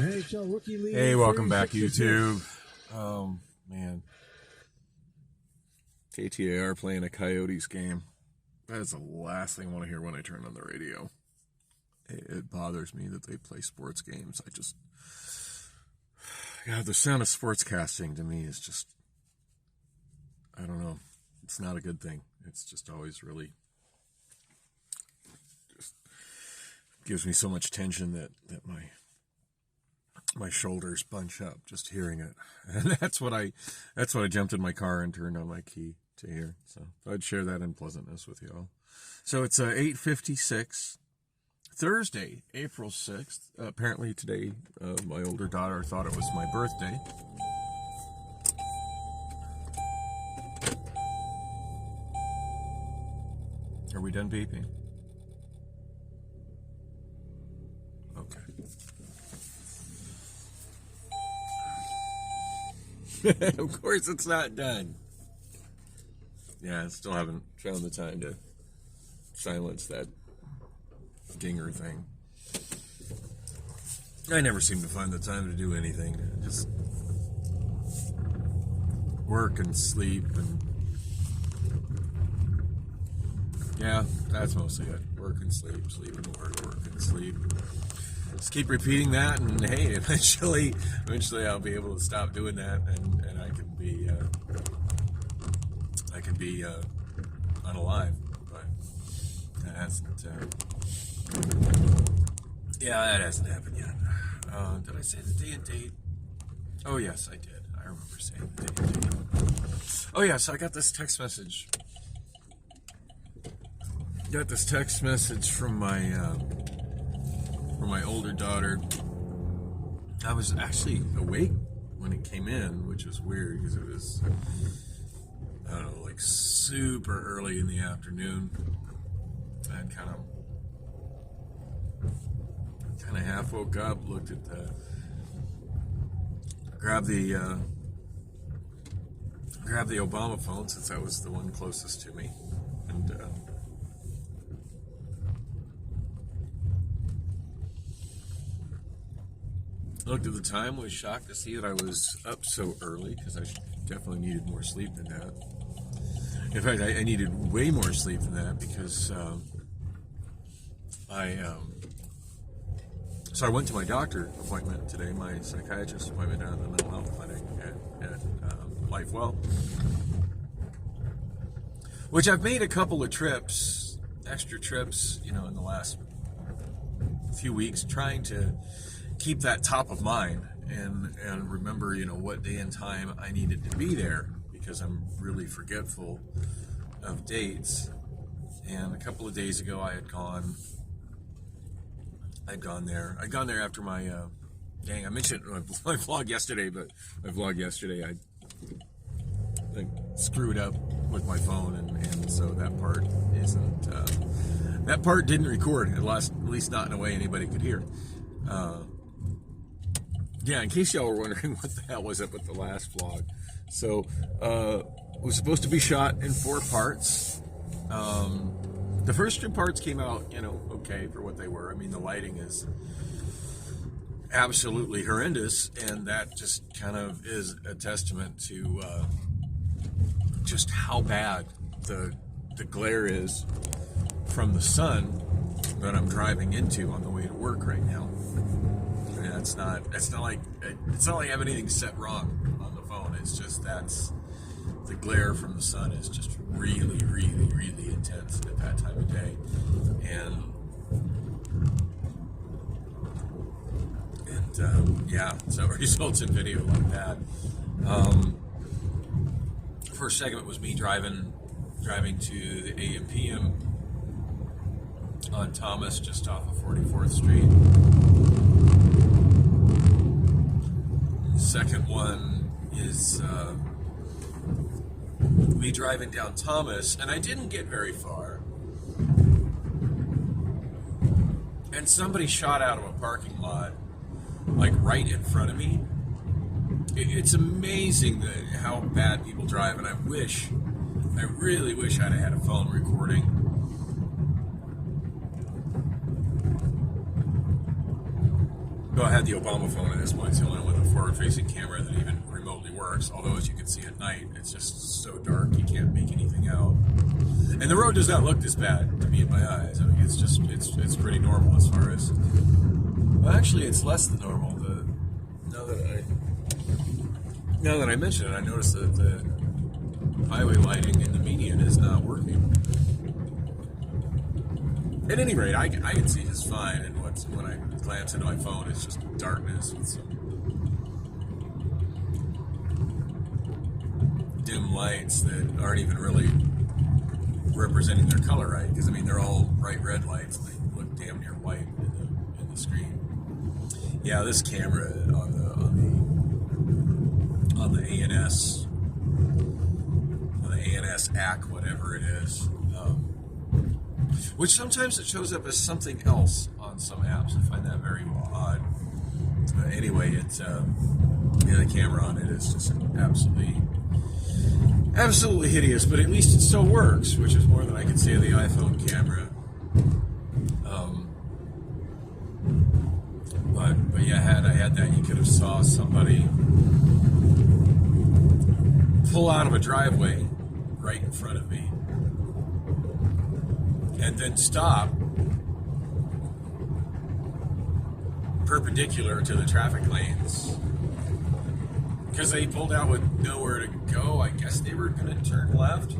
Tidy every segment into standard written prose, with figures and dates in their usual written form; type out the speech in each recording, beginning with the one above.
NHL Rookie League. Hey, welcome back, YouTube. Oh, man. KTAR playing a Coyotes game. That is the last thing I want to hear when I turn on the radio. It bothers me that they play sports games. God, the sound of sportscasting to me is just, I don't know. It's not a good thing. It's just always really, just gives me so much tension that my shoulders bunch up just hearing it. And that's what I jumped in my car and turned on my key to hear. So I'd share that unpleasantness with you all. So it's 8:56, Thursday, April 6th. Apparently today, my older daughter thought it was my birthday. Are we done beeping? Okay. Of course it's not done. Yeah, I still haven't found the time to silence that dinger thing. I never seem to find the time to do anything. Just work and sleep and... yeah, that's mostly it. Work and sleep, sleep and work and sleep. Just keep repeating that, and hey, eventually I'll be able to stop doing that, and I can be unalive. But that hasn't. Yeah, that hasn't happened yet. Did I say the day and date? Oh yes, I did. I remember saying the day and date. Oh yeah, so I got this text message. Got this text message from my older daughter. I was actually awake when it came in, which was weird because it was, I don't know, like super early in the afternoon. I had kind of half woke up, looked at grabbed the Obamaphone since that was the one closest to me, and looked at the time, was shocked to see that I was up so early because I definitely needed more sleep than that. In fact, I needed way more sleep than that because so I went to my doctor appointment today, my psychiatrist appointment down at the mental health clinic at LifeWell, which I've made a couple of trips, extra trips, in the last few weeks, trying to keep that top of mind and remember, what day and time I needed to be there, because I'm really forgetful of dates. And a couple of days ago I had gone there after my I mentioned my vlog yesterday, but my vlog yesterday I screwed up with my phone, and so that part didn't record, at least not in a way anybody could hear. Yeah, in case y'all were wondering what the hell was up with the last vlog. So, it was supposed to be shot in 4 parts. The first 2 parts came out, okay for what they were. I mean, the lighting is absolutely horrendous, and that just kind of is a testament to just how bad the glare is from the sun that I'm driving into on the way to work right now. And it's not like I have anything set wrong on the phone. It's just the glare from the sun is just really, really, really intense at that time of day, and yeah, so it results in video like that. First segment was me driving to the AM/PM on Thomas, just off of 44th Street. The second one is me driving down Thomas, and I didn't get very far, and somebody shot out of a parking lot, like right in front of me. It's amazing how bad people drive, and I really wish I'd have had a phone recording. Go ahead. had the Obamaphone at this point. It's the only one with a forward-facing camera that even remotely works. Although, as you can see at night, it's just so dark you can't make anything out. And the road does not look this bad to me in my eyes. I mean, it's pretty normal as far as. Well, actually, it's less than normal. Now that I mention it, I noticed that the highway lighting in the median is not working. At any rate, I can see just fine, and when I glance into my phone, it's just darkness with some dim lights that aren't even really representing their color right, because I mean they're all bright red lights. They look damn near white in the screen. Yeah, this camera on the ANS AC, whatever it is. Which sometimes it shows up as something else on some apps. I find that very odd. Anyway, the camera on it is just absolutely hideous. But at least it still works, which is more than I can say of the iPhone camera. But yeah, had I had that, you could have saw somebody pull out of a driveway right in front of me. And then stop perpendicular to the traffic lanes because they pulled out with nowhere to go. I guess they were going to turn left.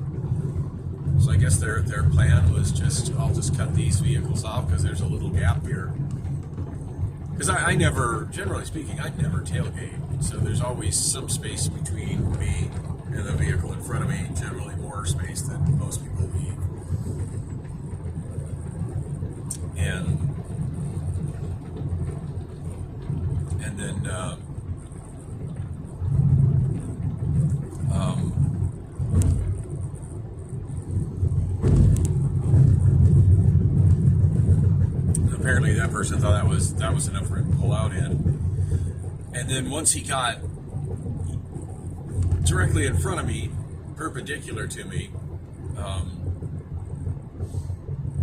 So I guess their plan was I'll just cut these vehicles off because there's a little gap here. Because I never, generally speaking, I never tailgate. So there's always some space between me and the vehicle in front of me, generally more space than most people leave. And then apparently that person thought that was enough for him to pull out in. And then once he got directly in front of me, perpendicular to me,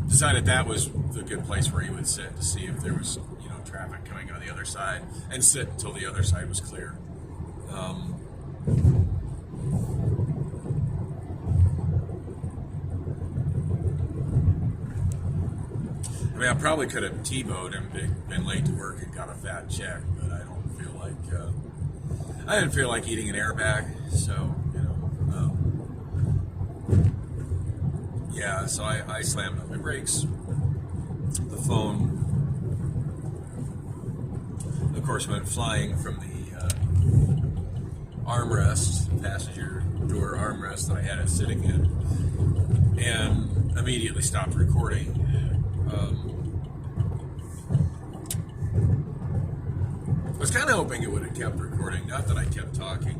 decided that was the good place where he would sit to see if there was, traffic coming on the other side, and sit until the other side was clear. I mean, I probably could have T-bowed him, been late to work and got a fat check, but I don't feel like I didn't feel like eating an airbag, so yeah. So I slammed on my brakes. The phone, of course, went flying from the armrest, passenger door armrest that I had it sitting in, and immediately stopped recording. I was kind of hoping it would have kept recording, not that I kept talking,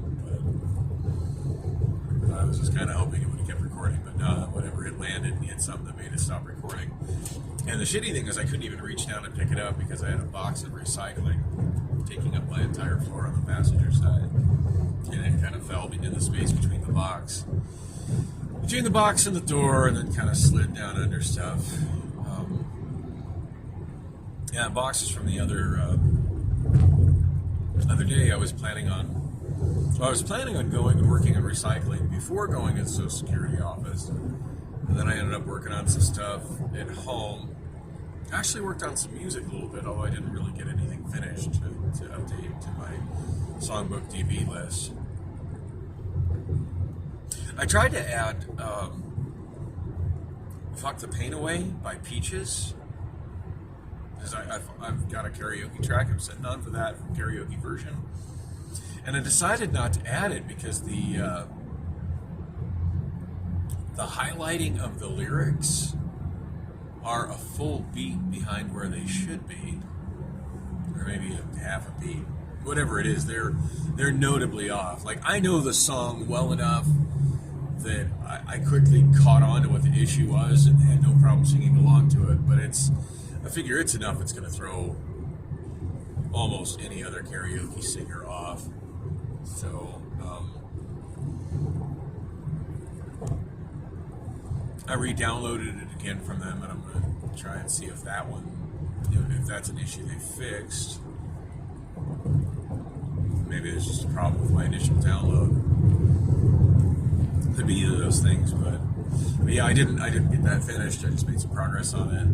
but I was just kind of hoping it would have kept recording, but no, whatever, it landed and hit something that made it stop recording. And the shitty thing is I couldn't even reach down and pick it up because I had a box of recycling taking up my entire floor on the passenger side. And it kind of fell in the space between the box and the door, and then kind of slid down under stuff. Yeah, boxes from the other day. I was planning on going and working on recycling before going to the Social Security office, and then I ended up working on some stuff at home. I actually worked on some music a little bit, although I didn't really get anything finished to update to my songbook DB list. I tried to add Fuck the Pain Away by Peaches, because I've got a karaoke track I'm sitting on for that karaoke version, and I decided not to add it because the highlighting of the lyrics are a full beat behind where they should be, or maybe a half a beat, whatever it is. They're notably off. Like, I know the song well enough that I quickly caught on to what the issue was and had no problem singing along to it, but I figure it's enough, it's going to throw almost any other karaoke singer off. So I re-downloaded it again from them, and I'm going to try and see if that one, if that's an issue they fixed. problem with my initial download. Could be either of those things, but yeah, I didn't get that finished. I just made some progress on it.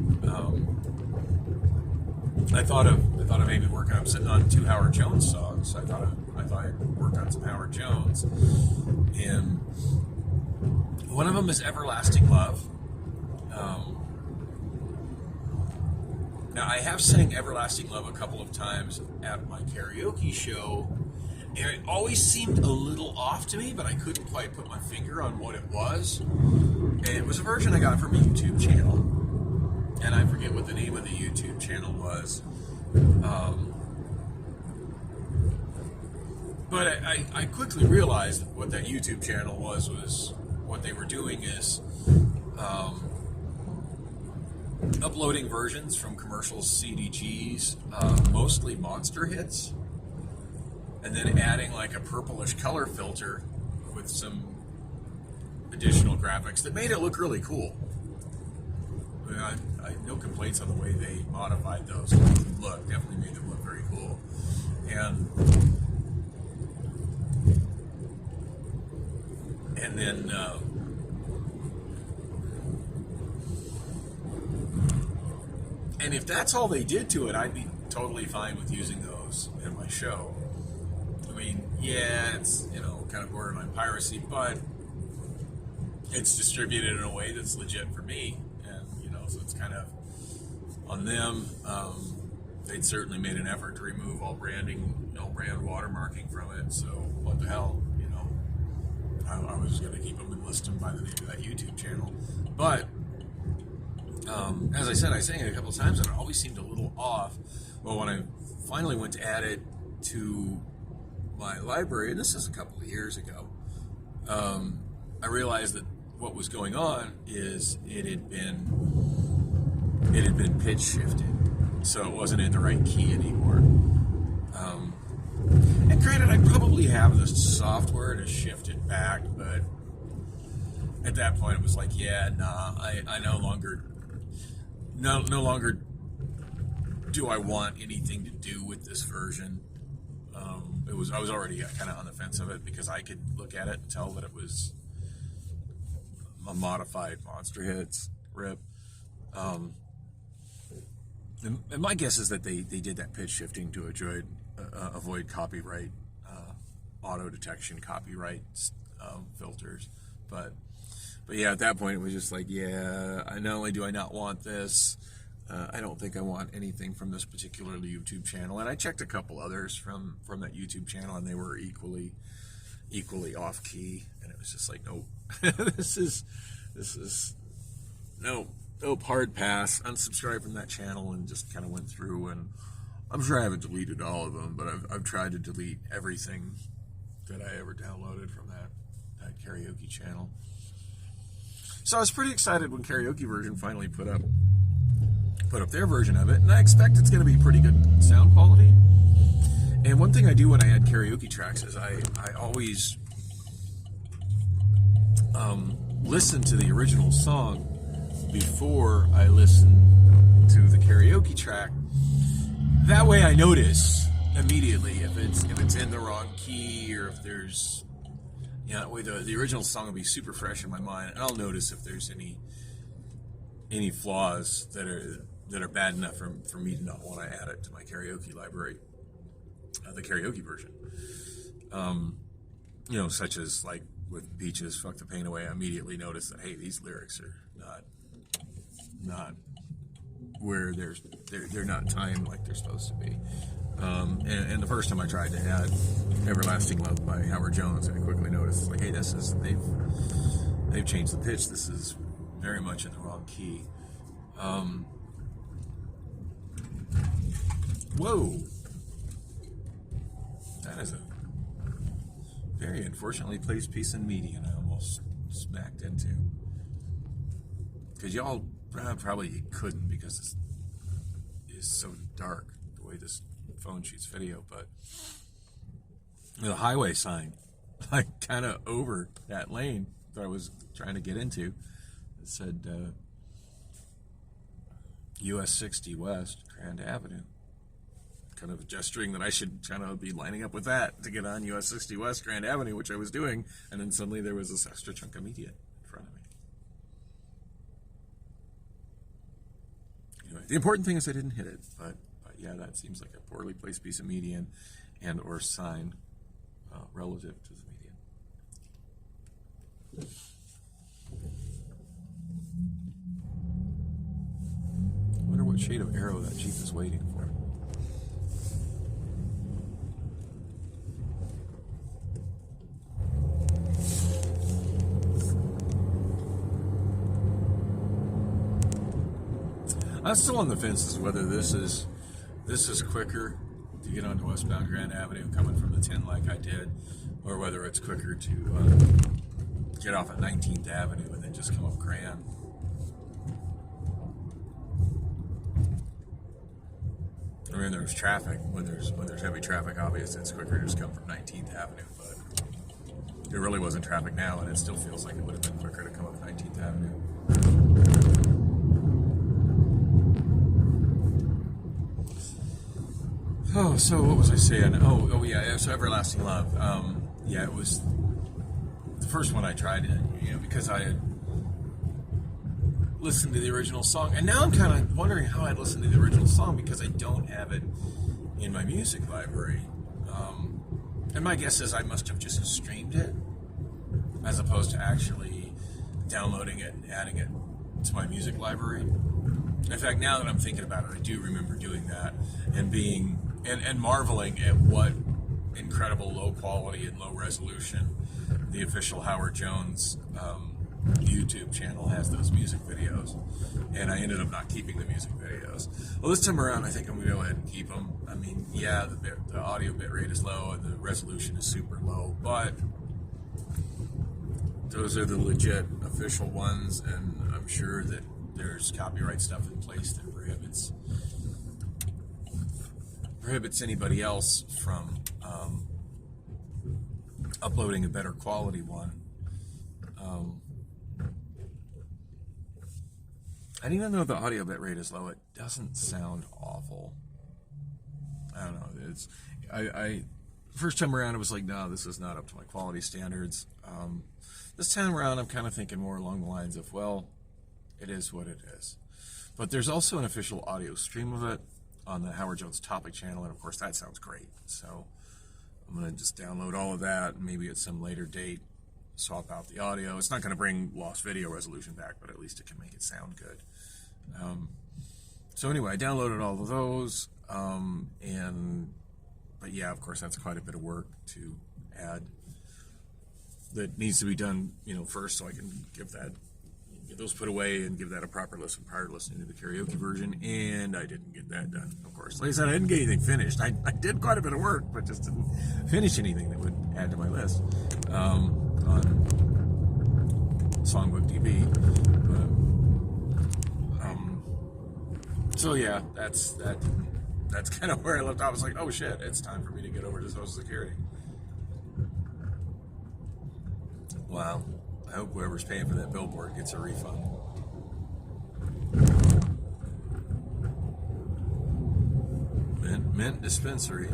I thought of maybe working. I'm sitting on 2 Howard Jones songs. I thought I'd work on some Howard Jones, and one of them is "Everlasting Love." Now I have sang "Everlasting Love" a couple of times at my karaoke show, and it always seemed a little off to me, but I couldn't quite put my finger on what it was. And it was a version I got from a YouTube channel, and I forget what the name of the YouTube channel was. But I quickly realized that what that YouTube channel was what they were doing is uploading versions from commercials, CDGs, mostly monster hits, and then adding like a purplish color filter with some additional graphics that made it look really cool. I mean, I no complaints on the way they modified those to make them look. Definitely made them look very cool. And then and if that's all they did to it, I'd be totally fine with using those in my show. I mean, yeah, it's, you know, kind of borderline piracy, but it's distributed in a way that's legit for me, and you know, so it's kind of on them. They'd certainly made an effort to remove all branding, no brand watermarking from it. So what the hell, you know? I was just going to keep them and list them by the name of that YouTube channel. But as I said, I sang it a couple of times, and it always seemed a little off. Well, when I finally went to add it to my library, and this is a couple of years ago, I realized that what was going on is it had been pitch shifted, so it wasn't in the right key anymore. And granted, I probably have the software to shift it back, but at that point it was like, yeah, nah, I no longer do I want anything to do with this version. I was already kind of on the fence of it because I could look at it and tell that it was a modified Monster Hits rip. And my guess is that they did that pitch shifting to avoid copyright, auto detection copyright filters. But yeah, at that point it was just like, yeah, not only do I not want this, I don't think I want anything from this particular YouTube channel. And I checked a couple others from that YouTube channel, and they were equally off key. And it was just like, nope, this is nope, hard pass. Unsubscribe from that channel, and just kind of went through. And I'm sure I haven't deleted all of them, but I've tried to delete everything that I ever downloaded from that karaoke channel. So I was pretty excited when Karaoke Version finally put up their version of it, and I expect it's going to be pretty good sound quality. And one thing I do when I add karaoke tracks is I always listen to the original song before I listen to the karaoke track. That way I notice immediately if it's in the wrong key, or if there's, you know, that way the original song will be super fresh in my mind, and I'll notice if there's any flaws that are bad enough for me to not want to add it to my karaoke library, the karaoke version. You know, such as like with Peaches, "Fuck the Pain Away," I immediately noticed that, hey, these lyrics are not where they're not timed like they're supposed to be. And the first time I tried to add "Everlasting Love" by Howard Jones, I quickly noticed, like, hey, they've changed the pitch. This is very much in the wrong key. Whoa, that is a very unfortunately placed piece in median I almost smacked into, because y'all probably couldn't, because it's so dark the way this phone shoots video. But the highway sign, like, kind of over that lane that I was trying to get into, it said US 60 West Grand Avenue. kind of gesturing that I should kind of be lining up with that to get on US 60 West Grand Avenue, which I was doing, and then suddenly there was this extra chunk of media in front of me. Anyway, the important thing is I didn't hit it, but yeah, that seems like a poorly placed piece of median and or sign relative to the median. I wonder what shade of arrow that Jeep is waiting for. I'm still on the fence as to whether this is quicker to get onto westbound Grand Avenue coming from the 10 like I did, or whether it's quicker to get off at 19th Avenue and then just come up Grand. I mean, there's traffic. When there's heavy traffic, obviously it's quicker to just come from 19th Avenue, but there really wasn't traffic now, and it still feels like it would have been quicker to come up 19th Avenue. Oh, so what was I saying? Oh yeah, so Everlasting Love. Yeah, it was the first one I tried, because I had listened to the original song, and now I'm kind of wondering how I'd listened to the original song because I don't have it in my music library. And my guess is I must have just streamed it as opposed to actually downloading it and adding it to my music library. In fact, now that I'm thinking about it, I do remember doing that and being and marveling at what incredible low quality and low resolution the official Howard Jones YouTube channel has those music videos. And I ended up not keeping the music videos. Well, this time around, I think I'm going to go ahead and keep them. I mean, yeah, the audio bit rate is low and the resolution is super low, but those are the legit official ones, and I'm sure that there's copyright stuff in place that prohibits anybody else from uploading a better quality one. And even though the audio bit rate is low, it doesn't sound awful. I don't know. I first time around, it was like, no, this is not up to my quality standards. This time around, I'm kind of thinking more along the lines of, well, it is what it is. But there's also an official audio stream of it on the Howard Jones Topic channel, and of course that sounds great. So I'm going to just download all of that, and maybe at some later date swap out the audio. It's not going to bring lost video resolution back, but at least it can make it sound good. So anyway, I downloaded all of those, but yeah, of course that's quite a bit of work to add. That needs to be done, first, so I can get those put away and give that a proper listen prior to listening to the karaoke version, and I didn't get that done, of course. Like I said, I didn't get anything finished. I did quite a bit of work, but just didn't finish anything that would add to my list on Songbook TV. So yeah, that's kind of where I left off. I was like, oh shit, it's time for me to get over to Social Security. Wow. I hope whoever's paying for that billboard gets a refund. Mint Dispensary.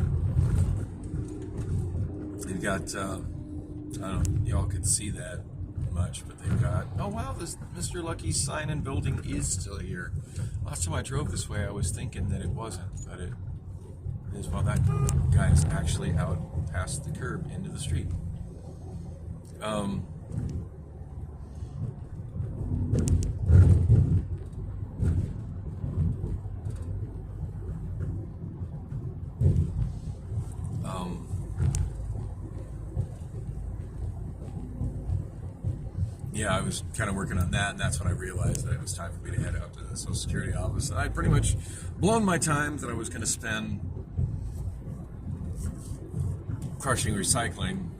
They've got, I don't know, y'all can see that much, but they've got, oh wow, this Mr. Lucky's sign and building is still here. Last time I drove this way, I was thinking that it wasn't, but it is. Well, that guy's actually out past the curb into the street. Yeah, I was kind of working on that, and that's when I realized that it was time for me to head out to the Social Security office. And I'd pretty much blown my time that I was going to spend crushing recycling,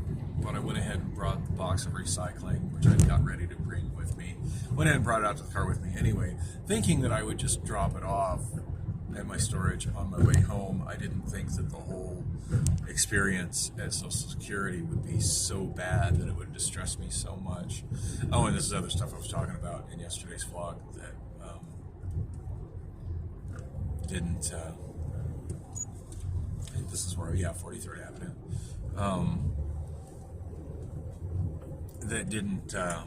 but I went ahead and brought the box of recycling, which I got ready to bring with me. Went ahead and brought it out to the car with me anyway, thinking that I would just drop it off at my storage on my way home. I didn't think that the whole experience at Social Security would be so bad that it would distress me so much. Oh, and this is other stuff I was talking about in yesterday's vlog that this is where, yeah, 43rd Avenue. That didn't, so I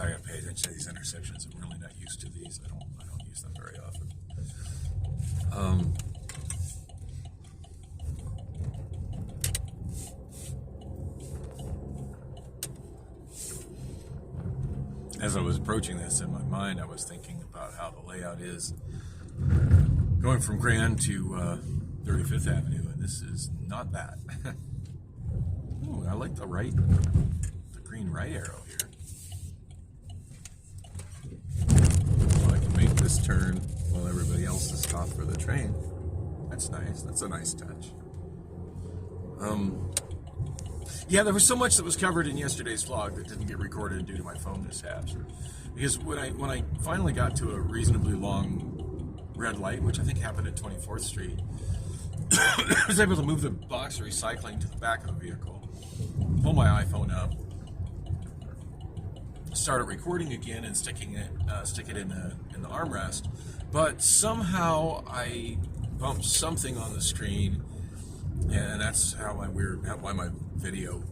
gotta pay attention to these intersections. I'm really not used to these. I don't use them very often. As I was approaching this in my mind, I was thinking about how the layout is going from Grand to 35th Avenue, and this is not that. Ooh, I like the green right arrow here. So I can make this turn while everybody else is stopped for the train. That's nice. That's a nice touch. Yeah, there was so much that was covered in yesterday's vlog that didn't get recorded due to my phone mishaps. Because when I finally got to a reasonably long red light, which I think happened at 24th Street, I was able to move the box of recycling to the back of the vehicle, pull my iPhone up, start recording again, and stick it in the armrest. But somehow I bumped something on the screen, and that's how why my video,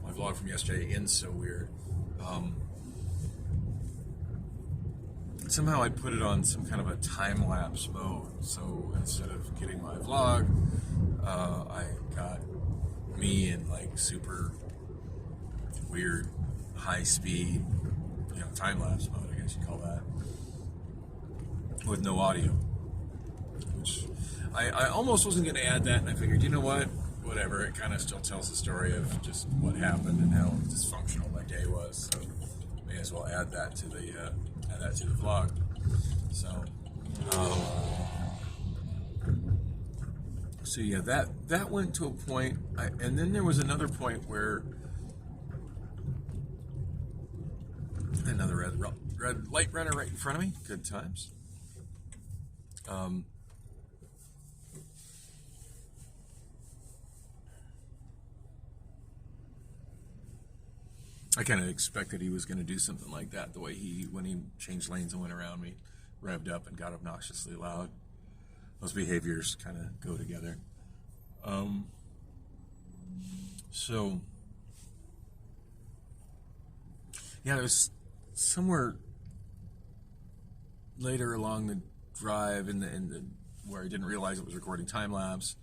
my vlog from yesterday ends so weird. Somehow I put it on some kind of a time-lapse mode. So instead of getting my vlog, I got me in like super weird high-speed, time-lapse mode, I guess you call that, with no audio. Which I almost wasn't going to add that, and I figured, you know what, whatever. It kind of still tells the story of just what happened and how dysfunctional my day was. So may as well add that to the vlog. So, so yeah, that went to a point, and then there was another point where another red light runner right in front of me. Good times. I kind of expected he was going to do something like that, the way when he changed lanes and went around me, revved up and got obnoxiously loud. Those behaviors kind of go together. So, yeah, there's somewhere later along the drive in the where I didn't realize it was recording time lapse,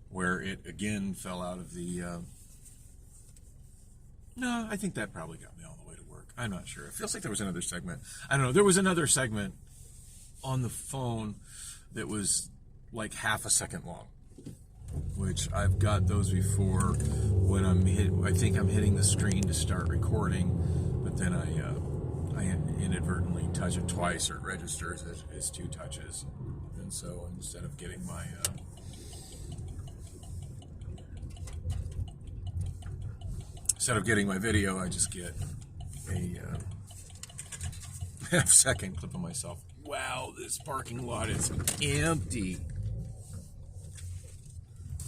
where it again fell out of the. No, I think that probably got me all the way to work. I'm not sure. It feels like there was another segment. I don't know. There was another segment on the phone that was like half a second long, which I've got those before when I think I'm hitting the screen to start recording, but then I inadvertently touch it twice, or it registers as two touches. And so instead of getting my video, I just get a half-second clip of myself. Wow, this parking lot is empty.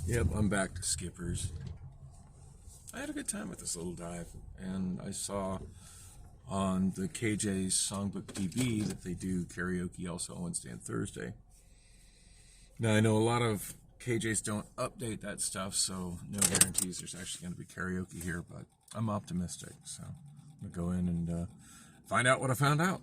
Yep, I'm back to Skippers. I had a good time with this little dive, and I saw on the KJ's Songbook DB that they do karaoke also on Wednesday and Thursday. Now, I know a lot of KJs don't update that stuff, so no guarantees there's actually going to be karaoke here, but I'm optimistic, so I'm going to go in and find out what I found out.